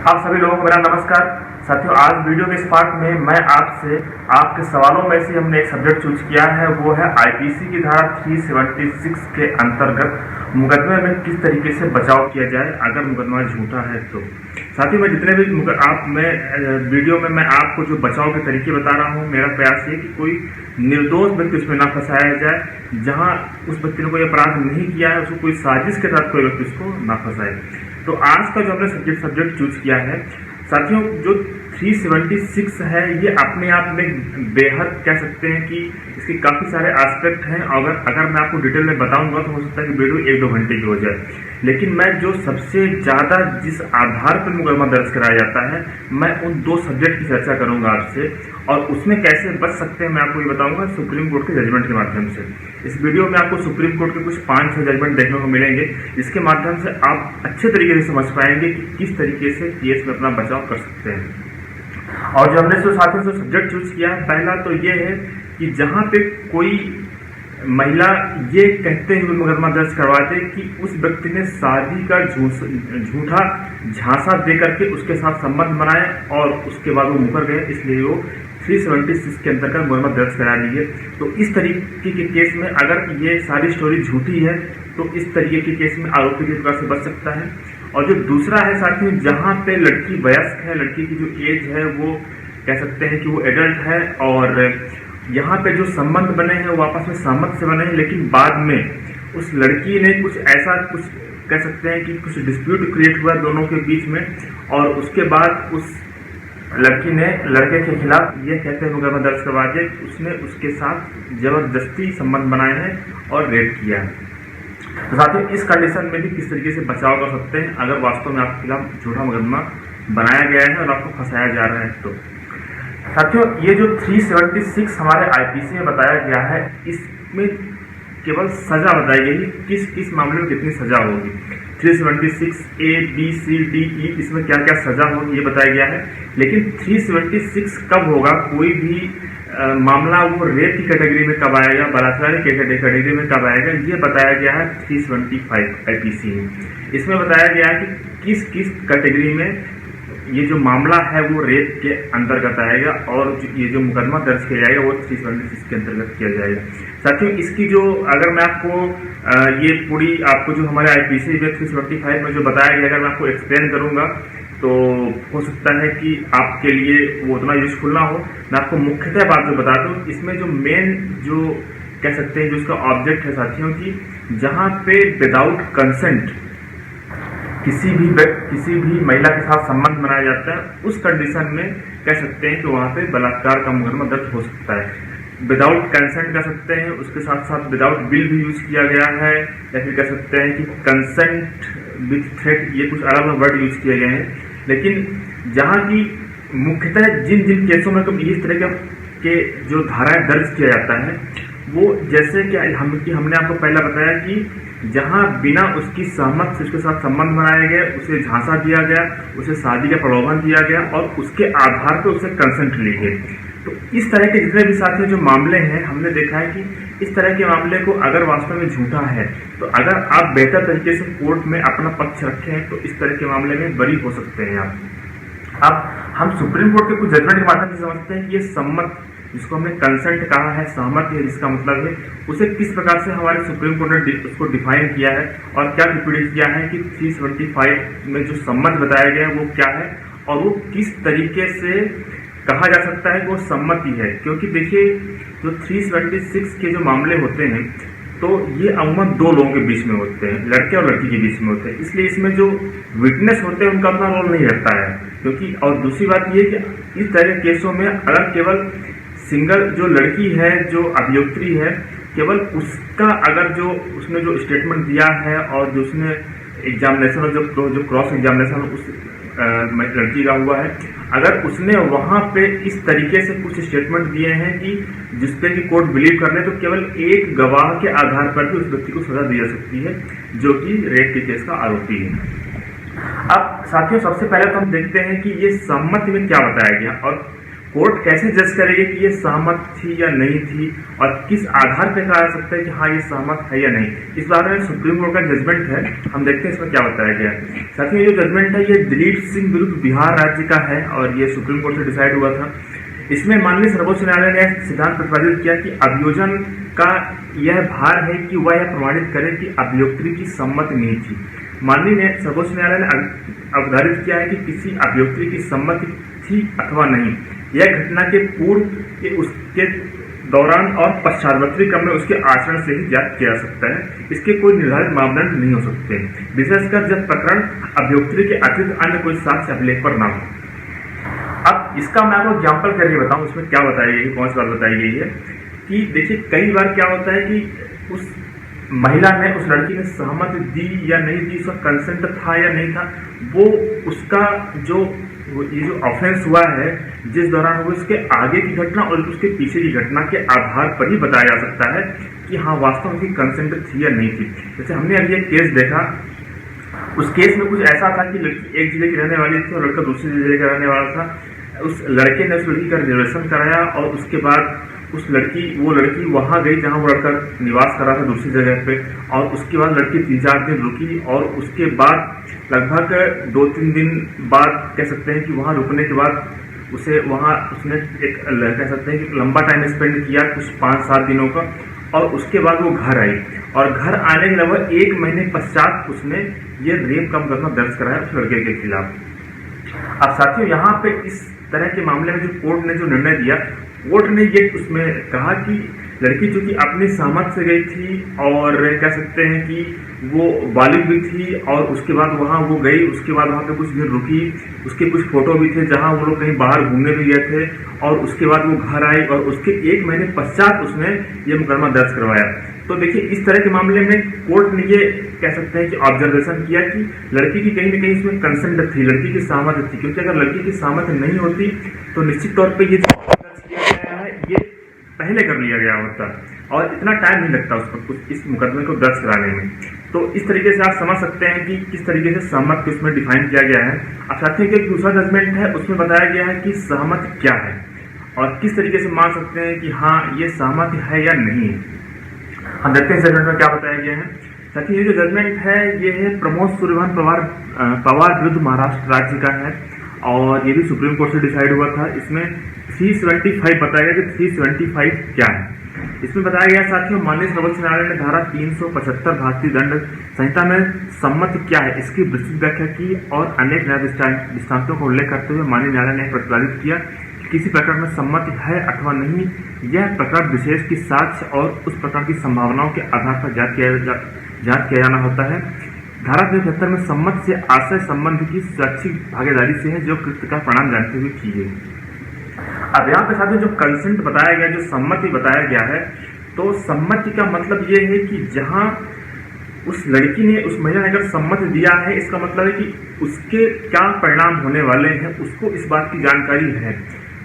आप सभी लोगों को मेरा नमस्कार। साथियों, आज वीडियो के इस पार्ट में मैं आपसे आपके सवालों में से हमने एक सब्जेक्ट चूज किया है, वो है आईपीसी की धारा 376 के अंतर्गत मुकदमे में किस तरीके से बचाव किया जाए अगर मुकदमा झूठा है तो। साथियों, मैं जितने भी वीडियो में मैं आपको जो बचाव के तरीके बता रहा हूँ, मेरा प्रयास ये कि कोई निर्दोष व्यक्ति उसमें ना फंसाया जाए, जहाँ उस व्यक्ति ने कोई अपराध नहीं किया है उसको कोई साजिश के तहत कोई व्यक्ति उसको ना फंसाए। तो आज का जो हमने सब्जेक्ट चूज किया है साथियों, जो 376 है, ये अपने आप में बेहद कह सकते हैं कि इसके काफ़ी सारे एस्पेक्ट हैं। अगर मैं आपको डिटेल में बताऊंगा तो हो सकता है कि वीडियो 1-2 घंटे की हो जाए, लेकिन मैं जो सबसे ज़्यादा जिस आधार पर मुकदमा दर्ज कराया जाता है, मैं उन 2 सब्जेक्ट की चर्चा करूंगा आपसे, और उसमें कैसे बच सकते हैं मैं आपको ये बताऊंगा सुप्रीम कोर्ट के जजमेंट के माध्यम से। इस वीडियो में आपको सुप्रीम कोर्ट के कुछ 5-6 जजमेंट देखने को मिलेंगे, जिसके माध्यम से आप अच्छे तरीके से समझ पाएंगे कि किस तरीके से केस में अपना बचाव कर सकते हैं। और जो हमने साथियों से सब्जेक्ट चूज किया है, पहला तो ये है कि जहां पे कोई महिला ये कहते हुए मुकदमा दर्ज करवा दे कि उस व्यक्ति ने शादी का झूठा झांसा दे करके उसके साथ संबंध बनाए और उसके बाद वो मुकर गए, इसलिए वो 376 के अंतर्गत मुकदमा दर्ज करा ली है। तो इस तरीके के केस में अगर ये सारी स्टोरी झूठी है तो इस तरीके के केस में आरोपी किस प्रकार से बच सकता है। और जो दूसरा है साथियों, जहाँ पे लड़की वयस्क है, लड़की की जो एज है वो कह सकते हैं कि वो एडल्ट है, और यहाँ पे जो संबंध बने हैं वो आपस में सहमत से बने हैं, लेकिन बाद में उस लड़की ने कुछ कह सकते हैं कि कुछ डिस्प्यूट क्रिएट हुआ दोनों के बीच में, और उसके बाद उस लड़की ने लड़के के खिलाफ ये कहते हैं मुकदमा दर्ज करवा दिया कि उसने उसके साथ जबरदस्ती संबंध बनाए हैं और रेप किया है। तो साथियों, इस कंडीशन में भी किस तरीके से बचाव कर सकते हैं अगर वास्तव में आपके खिलाफ झूठा मुकदमा बनाया गया है और आपको फंसाया जा रहा है तो। साथियों, ये जो 376 हमारे आईपीसी में बताया गया है, इसमें केवल सजा बताई गई है, किस मामले में कितनी सजा होगी। 376 A, B, C, D, E इसमें क्या क्या सजा होगी ये बताया गया है, लेकिन 376 कब होगा, कोई भी मामला वो रेप की कैटेगरी में कब आएगा, बलात्कार की कैटेगरी में कब आएगा, ये बताया गया है 325 आईपीसी में। इसमें बताया गया है कि किस कैटेगरी में ये जो मामला है वो रेप के अंतर्गत आएगा, और ये जो मुकदमा दर्ज किया जाएगा वो 376 के अंतर्गत किया जाएगा। साथियों, इसकी जो अगर मैं आपको ये पूरी आपको जो हमारे आईपीसी 375 में जो बताया गया, अगर मैं आपको एक्सप्लेन करूंगा तो हो सकता है कि आपके लिए वो उतना यूजफुल ना हो। मैं आपको मुख्यतः बात जो बता दूं, इसमें जो मेन जो कह सकते हैं जो इसका ऑब्जेक्ट है साथियों की, जहां पे विदाउट कंसेंट किसी भी महिला के साथ संबंध बनाया जाता है, उस कंडीशन में कह सकते हैं कि वहां पे बलात्कार का मुकदमा दर्ज हो सकता है। विदाउट कंसेंट कह सकते हैं, उसके साथ साथ विदाउट विल भी यूज किया गया है, या फिर कह सकते हैं कि कंसेंट विथ थ्रेट, ये कुछ अलग अलग वर्ड यूज किए गए हैं। लेकिन जहां की मुख्यतः जिन केसों में इस तरह के जो धाराएं दर्ज किया जाता है, वो जैसे कि हमने आपको पहले बताया कि जहां बिना उसकी सहमत से उसके साथ संबंध बनाया गया, उसे झांसा दिया गया, उसे शादी का प्रलोभन दिया गया और उसके आधार पर उसे कंसेंट ली गई। तो इस तरह के जितने भी साथियों जो मामले हैं, हमने देखा है कि इस तरह के मामले को अगर वास्तव में झूठा है तो अगर आप बेहतर तरीके से कोर्ट में अपना पक्ष रखें तो इस तरह के मामले में बरी हो सकते हैं आप। अब हम सुप्रीम कोर्ट के कुछ जजमेंट के माध्यम से समझते हैं कि ये सम्मत, जिसको हमने कंसेंट कहा है, सहमति है जिसका मतलब है, उसे किस प्रकार से हमारे सुप्रीम कोर्ट ने उसको डिफाइन किया है और क्या टिप्पणी किया है कि 375 में जो सम्मत बताया गया है वो क्या है और वो किस तरीके से कहा जा सकता है कि वो सम्मति है। क्योंकि देखिए, जो 376 के जो मामले होते हैं तो ये अमूमन 2 लोगों के बीच में होते हैं, लड़के और लड़की के बीच में होते हैं, इसलिए इसमें जो विटनेस होते हैं उनका अपना रोल नहीं रहता है। क्योंकि और दूसरी बात ये कि इस तरह के केसों में अगर केवल सिंगल जो लड़की है, जो अभियुक्त्री है, केवल उसका अगर जो उसने जो स्टेटमेंट दिया है और जो उसने एग्जामिनेशन और जो क्रॉस एग्जामिनेशन उस लड़की का हुआ है, अगर उसने वहां पे इस तरीके से कुछ स्टेटमेंट दिए हैं कि जिसपे कि कोर्ट बिलीव कर ले, तो केवल एक गवाह के आधार पर भी उस व्यक्ति को सजा दी जा सकती है जो कि रेप के केस का आरोपी है। अब साथियों, सबसे पहले तो हम देखते हैं कि ये सम्मति में क्या बताया गया, और कोर्ट कैसे जज करेगी कि ये सहमत थी या नहीं थी, और किस आधार पे कहा जा सकता है कि हाँ ये सहमत है या नहीं। इस बारे में सुप्रीम कोर्ट का जजमेंट है, हम देखते हैं इसमें क्या बताया गया है। साथ ही ये जो जजमेंट है ये दिलीप सिंह विरुद्ध बिहार राज्य का है और ये सुप्रीम कोर्ट से डिसाइड हुआ था। इसमें माननीय सर्वोच्च न्यायालय ने सिद्धांत प्रतिपादित किया कि अभियोजन का यह भार है कि वह यह प्रमाणित करे कि अभियोक्त्री की सम्मति नहीं थी। माननीय सर्वोच्च न्यायालय ने अवधारित किया है कि किसी अभियोक्त्री की सम्मति थी अथवा नहीं, यह घटना के पूर्व, उसके दौरान और पश्चातवर्ती क्रम में उसके आचरण से ही ज्ञात किया जा सकता है। इसके कोई निर्धारित मापदंड नहीं हो सकते, विशेषकर जब प्रकरण अभियोक्त्री के अतिरिक्त अन्य कोई साक्ष्य अभिलेख पर न हो। अब इसका मैं आपको एग्जाम्पल करके बताऊं, इसमें क्या बताई गई है, कौन सी बात बताई गई है कि देखिए कई बार क्या होता है कि उस महिला ने, उस लड़की ने सहमति दी या नहीं दी, उसका कंसेंट था या नहीं था, वो उसका ये जो ऑफेंस हुआ है जिस दौरान वो उसके आगे की घटना और उसके पीछे की घटना के आधार पर ही बताया जा सकता है कि हाँ वास्तव में कंसेंट थी या नहीं थी। जैसे हमने अभी एक केस देखा, उस केस में कुछ ऐसा था कि लड़की एक जिले की रहने वाली थी और लड़का दूसरे जिले का रहने वाला था। उस लड़के ने उस लड़की का रिजर्वेशन कराया और उसके बाद वो लड़की वहां गई जहां वो लड़का निवास कर रहा था दूसरी जगह पे, और उसके बाद लड़की 3-4 दिन रुकी और उसके बाद लगभग 2-3 दिन बाद कह सकते हैं कि वहां रुकने के बाद उसने एक कह सकते हैं कि लंबा टाइम स्पेंड किया, कुछ 5-7 दिनों का, और उसके बाद वो घर आई और घर आने के लगभग 1 महीने पश्चात उसने ये रेप का मुकदमा दर्ज कराया उस लड़के के खिलाफ। अब साथियों यहाँ पे इस तरह के मामले में जो कोर्ट ने जो निर्णय दिया, कोर्ट ने ये उसमें कहा कि लड़की चूंकि अपनी सहमत से गई थी और कह सकते हैं कि वो बालिग भी थी और उसके बाद वहाँ वो गई, उसके बाद वहाँ पे कुछ दिन रुकी, उसके कुछ फोटो भी थे जहाँ वो लोग कहीं बाहर घूमने भी गए थे, और उसके बाद वो घर आई और उसके 1 महीने पश्चात उसने ये मुकदमा दर्ज करवाया। तो देखिए इस तरह के मामले में कोर्ट ने ये कह सकते हैं कि ऑब्जर्वेशन किया कि लड़की की कहीं ना कहीं इसमें कंसेंट थी, लड़की की सहमति थी, क्योंकि अगर लड़की की सहमति नहीं होती तो निश्चित तौर पर ये दर्ज किया गया है ये पहले कर लिया गया होता और इतना टाइम नहीं लगता उस पर कुछ इस मुकदमे को दर्ज कराने में। तो इस तरीके से आप समझ सकते हैं कि किस तरीके से सहमत को इसमें डिफाइन किया गया है। अब साथ ही एक दूसरा जजमेंट है, उसमें बताया गया है कि सहमत क्या है और किस तरीके से मान सकते हैं कि हाँ ये सहमत है या नहीं है। हम देखते हैं इस जजमेंट में क्या बताया गया है। साथ ही ये जो जजमेंट है ये है प्रमोद सूर्यभान पवार विरुद्ध महाराष्ट्र राज्य का है और ये भी सुप्रीम कोर्ट से डिसाइड हुआ था। इसमें 375 बताया गया कि 375 क्या है। इसमें बताया गया साथियों, माननीय सर्वोच्च न्यायालय ने धारा 375 भारतीय दंड संहिता में सम्मति क्या है इसकी विस्तृत व्याख्या की और अनेक न्याय दृष्टांतों का उल्लेख करते हुए माननीय न्यायालय ने प्रतिपादित किया कि किसी प्रकरण में सम्मति है अथवा नहीं, यह प्रकरण विशेष की साक्ष्य और उस प्रकार की संभावनाओं के आधार पर जांच किया जाना होता है। धारा 375 में सम्मति से आशय संबंध की स्वैच्छिक भागीदारी से है जो कृत्य का परिणाम जानते हुए की गई। अब यहाँ पे साथियों जो कंसेंट बताया गया, जो सम्मति बताया गया है, तो सम्मति का मतलब ये है कि जहां उस लड़की ने, उस महिला ने अगर सम्मति दिया है, इसका मतलब है कि उसके क्या परिणाम होने वाले हैं, उसको इस बात की जानकारी है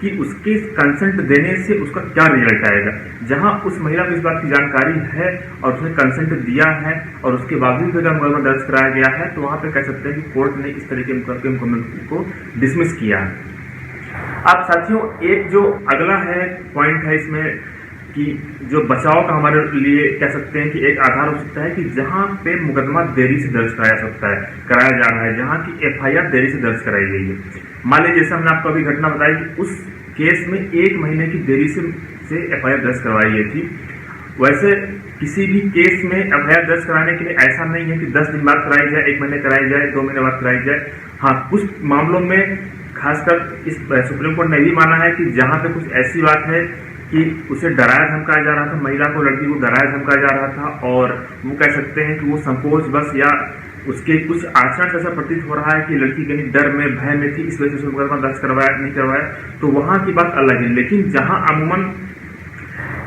कि उसके कंसेंट देने से उसका क्या रिजल्ट आएगा। जहां उस महिला को इस बात की जानकारी है और उसने कंसेंट दिया है और उसके बावजूद अगर मुकदमा दर्ज कराया गया है, तो वहां पे कह सकते हैं कि कोर्ट ने इस तरीके के मुकदमे को डिसमिस किया है। अब साथियों एक जो अगला है पॉइंट है इसमें कि जो बचाव का हमारे लिए कह सकते हैं कि एक आधार हो सकता है कि जहां पे मुकदमा देरी से दर्ज कराया जा रहा है, जहां की FIR देरी से दर्ज कराई गई है। मान लीजिए जैसे हमने आपको अभी घटना बताई कि उस केस में 1 महीने की देरी से FIR दर्ज करवाई गई थी। वैसे किसी भी केस में FIR दर्ज कराने के लिए ऐसा नहीं है कि 10 दिन बाद कराई जाए, 1 महीने कराई जाए, 2 महीने बाद कराई जाए। हाँ, कुछ मामलों में खासकर इस सुप्रीम कोर्ट ने भी माना है कि जहां पे कुछ ऐसी बात है कि उसे डराया धमकाया जा रहा था, महिला को, लड़की को डराया धमकाया जा रहा था और वो कह सकते हैं कि वो संकोच बस या उसके कुछ आचरण से ऐसा प्रतीत हो रहा है कि लड़की कहीं डर में, भय में थी, इस वजह से मुकदमा दर्ज करवाया नहीं करवाया, तो वहां की बात अलग है। लेकिन जहां अमूमन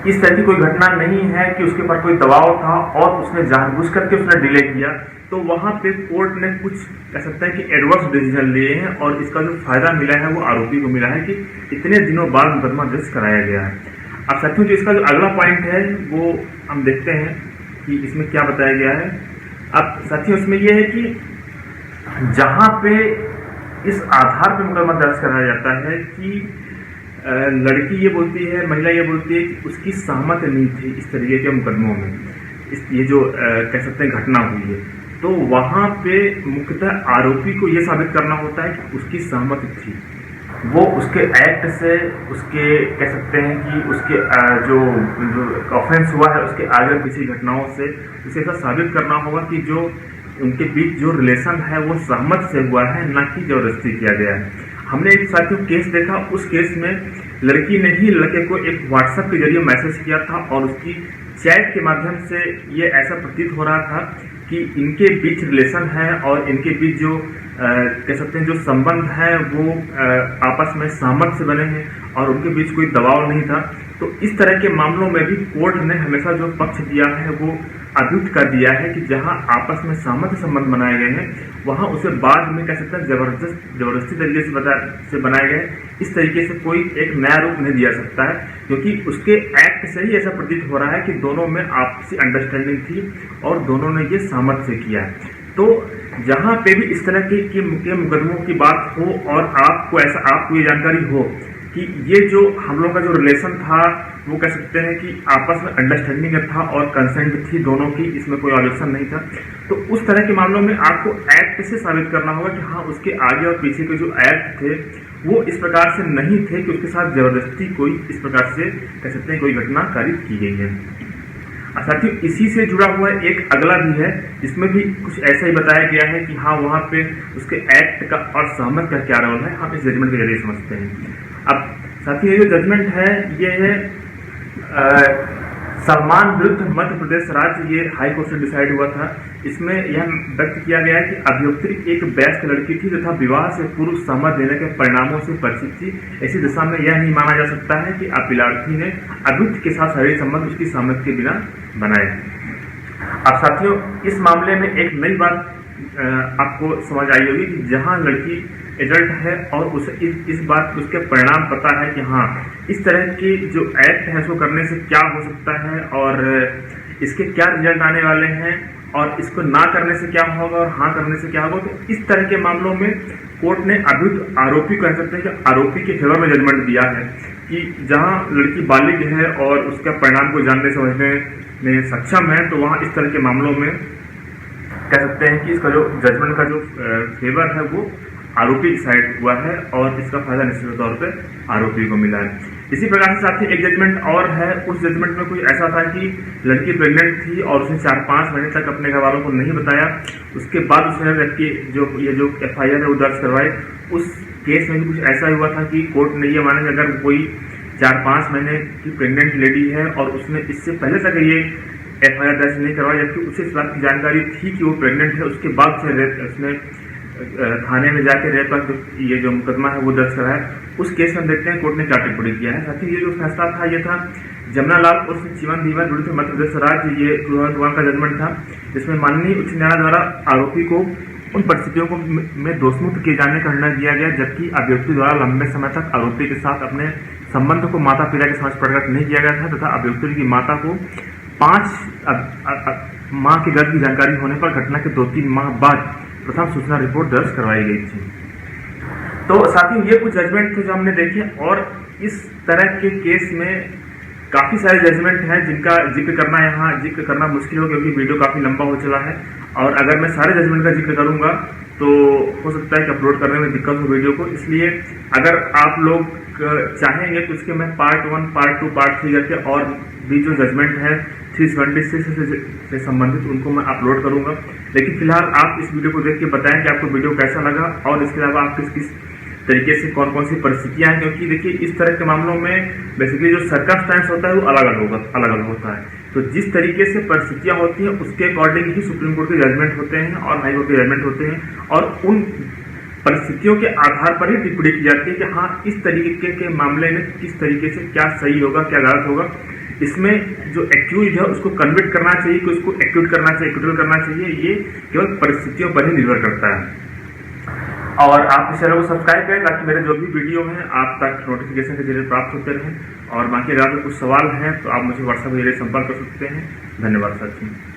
इस तरह की कोई घटना नहीं है कि उसके ऊपर कोई दबाव था और उसने जानबूझ करके उसने डिले किया, तो वहां पे कोर्ट ने कुछ कह सकते हैं कि एडवर्स डिसीजन लिए हैं और इसका जो फायदा मिला है वो आरोपी को मिला है कि इतने दिनों बाद मुकदमा दर्ज कराया गया है। अब साथियों जो इसका जो अगला पॉइंट है वो हम देखते हैं कि इसमें क्या बताया गया है। अब साथियों इसमें यह है कि जहां पे इस आधार पर मुकदमा दर्ज कराया जाता है कि लड़की ये बोलती है, महिला ये बोलती है कि उसकी सहमत नहीं थी इस तरीके के मुकदमों में, ये जो कह सकते हैं घटना हुई है। तो वहां पे मुख्यतः आरोपी को ये साबित करना होता है कि उसकी सहमति थी, वो उसके एक्ट से, उसके कह सकते हैं कि उसके जो ऑफेंस हुआ है उसके आगे पीछे घटनाओं से उसे ऐसा साबित करना होगा कि जो उनके बीच जो रिलेशन है वो सहमत से हुआ है, ना कि जबरदस्ती किया गया है। हमने एक साथियों केस देखा, उस केस में लड़की ने ही लड़के को एक व्हाट्सएप के जरिए मैसेज किया था और उसकी चैट के माध्यम से ये ऐसा प्रतीत हो रहा था कि इनके बीच रिलेशन है और इनके बीच जो कह सकते हैं जो संबंध है वो आपस में सहमत से बने हैं और उनके बीच कोई दबाव नहीं था। तो इस तरह के मामलों में भी कोर्ट ने हमेशा जो पक्ष दिया है वो अभियुक्त कर दिया है कि जहां आपस में सहमत संबंध बनाए गए हैं वहां उसे बाद में कह सकते हैं जबरदस्ती तरीके से बनाए गए, इस तरीके से कोई एक नया रूप नहीं दिया सकता है, क्योंकि उसके एक्ट से ही ऐसा प्रतीत हो रहा है कि दोनों में आपसी अंडरस्टैंडिंग थी और दोनों ने ये सहमत से किया है। तो जहां पे भी इस तरह के मुकदमों की बात हो और आपको ये जानकारी हो कि ये जो हम लोग का जो रिलेशन था वो कह सकते हैं कि आपस में अंडरस्टैंडिंग था और कंसेंट थी दोनों की, इसमें कोई ऑब्जेक्शन नहीं था, तो उस तरह के मामलों में आपको एक्ट से साबित करना होगा कि हाँ उसके आगे और पीछे के जो एक्ट थे वो इस प्रकार से नहीं थे कि उसके साथ जबरदस्ती कोई इस प्रकार से कह सकते हैं कोई घटना कारित की गई है। साथियों इसी से जुड़ा हुआ एक अगला भी है, इसमें भी कुछ ऐसा ही बताया गया है कि हाँ वहां पे उसके एक्ट का और सहमत का क्या रोल है, हम इस जजमेंट के जरिए समझते हैं। अब साथियों ये जो जजमेंट है ये है सलमान विरुद्ध मध्य प्रदेश राज्य, ये हाई कोर्ट से डिसाइड हुआ था। इसमें यह व्यक्त किया गया है कि अभियुक्त एक वयस्क लड़की थी तथा विवाह से पूर्व सहमत देने के परिणामों से परिचित थी। ऐसी दिशा में यह नहीं माना जा सकता है कि अपीलार्थी ने अभियुक्त के साथ शारीरिक संबंध उसकी सहमति के बिना बनाए। अब साथियों इस मामले में एक नई बात आपको समझ आई होगी कि जहां लड़की एडल्ट है और उसे इस बात उसके परिणाम पता है कि हाँ इस तरह के जो एक्ट है उसको करने से क्या हो सकता है और इसके क्या रिजल्ट आने वाले हैं और इसको ना करने से क्या होगा और हाँ करने से क्या होगा। तो इस तरह के मामलों में कोर्ट ने अभियुक्त आरोपी कह सकते हैं कि आरोपी के फेवर में जजमेंट दिया है कि जहां लड़की बालिग है और उसके परिणाम को जानने समझने में सक्षम है तो वहां इस तरह के मामलों में कह सकते हैं कि इसका जो जजमेंट का जो फेवर है वो आरोपी की साइड हुआ है और इसका फायदा निश्चित तौर पे आरोपी को मिला है। इसी प्रकार से साथ ही एक जजमेंट और है, उस जजमेंट में कुछ ऐसा था कि लड़की प्रेग्नेंट थी और उसने 4-5 महीने तक अपने घर वालों को नहीं बताया, उसके बाद उसने लड़की जो FIR है वो दर्ज करवाई। उस केस में भी कुछ ऐसा हुआ था कि कोर्ट ने ये माना कि अगर कोई 4-5 महीने की प्रेग्नेंट लेडी है और उसने इससे पहले तक ये FIR दर्ज नहीं करवाई जबकि उसे इस बात की जानकारी थी कि वो प्रेग्नेंट है, उसके बाद उसने थाने में जाके रेप का ये जो मुकदमा है वो दर्ज कराया। उस केस में देखते हैं कोर्ट ने क्या टिप्पणी किया है। साथ ही ये जो फैसला था ये था जमुना लाल उर्फ चिमन धीवर विरुद्ध मध्य प्रदेश राज्य, ये 2001 का जजमेंट था जिसमें माननीय उच्च न्यायालय द्वारा आरोपी को उन परिस्थितियों को में दोषमुक्त किए जाने का निर्णय दिया गया जबकि अभियुक्त द्वारा लंबे समय तक आरोपी के साथ अपने संबंध को माता पिता के समझ प्रकट नहीं किया गया था तथा अभियुक्त की माता को 5 माह के गर्भ की जानकारी होने पर घटना के 2-3 माह बाद प्रथम सूचना रिपोर्ट दर्ज करवाई गई थी। तो साथियों ये कुछ जजमेंट थे जो हमने देखे और इस तरह के केस में काफी सारे जजमेंट हैं जिनका जिक्र करना यहाँ जिक्र करना मुश्किल हो क्योंकि वीडियो काफी लंबा हो चला है और अगर मैं सारे जजमेंट का जिक्र करूंगा तो हो सकता है कि अपलोड करने में दिक्कत हो वीडियो को। इसलिए अगर आप लोग चाहेंगे तो इसके मैं पार्ट 1, पार्ट 2, पार्ट 3 करके और भी जो जजमेंट है 376 से संबंधित उनको मैं अपलोड करूंगा। लेकिन फिलहाल आप इस वीडियो को देख के बताएं कि आपको वीडियो कैसा लगा और इसके अलावा आप किस किस तरीके से कौन कौन सी परिस्थितियां हैं, क्योंकि देखिए इस तरह के मामलों में बेसिकली जो सर्कमस्टेंस होता है वो अलग अलग होता है। तो जिस तरीके से परिस्थितियां होती हैं उसके अकॉर्डिंग ही सुप्रीम कोर्ट के जजमेंट होते हैं और हाई कोर्ट के जजमेंट होते हैं और उन परिस्थितियों के आधार पर ही टिप्पणी की जाती है कि हाँ इस तरीके के मामले में किस तरीके से क्या सही होगा क्या गलत होगा। इसमें जो एक्यूज है उसको कन्विक्ट करना चाहिए कि उसको एक्यूट करना चाहिए, एक्यूटल करना चाहिए, ये केवल परिस्थितियों पर ही निर्भर करता है। और आप इस चैनल को सब्सक्राइब करें ताकि मेरे जो भी वीडियो हैं आप तक नोटिफिकेशन के जरिए प्राप्त होते रहें। और बाकी अगर आपके कुछ सवाल हैं तो आप मुझे व्हाट्सएप के जरिए संपर्क कर सकते हैं। धन्यवाद साथियों।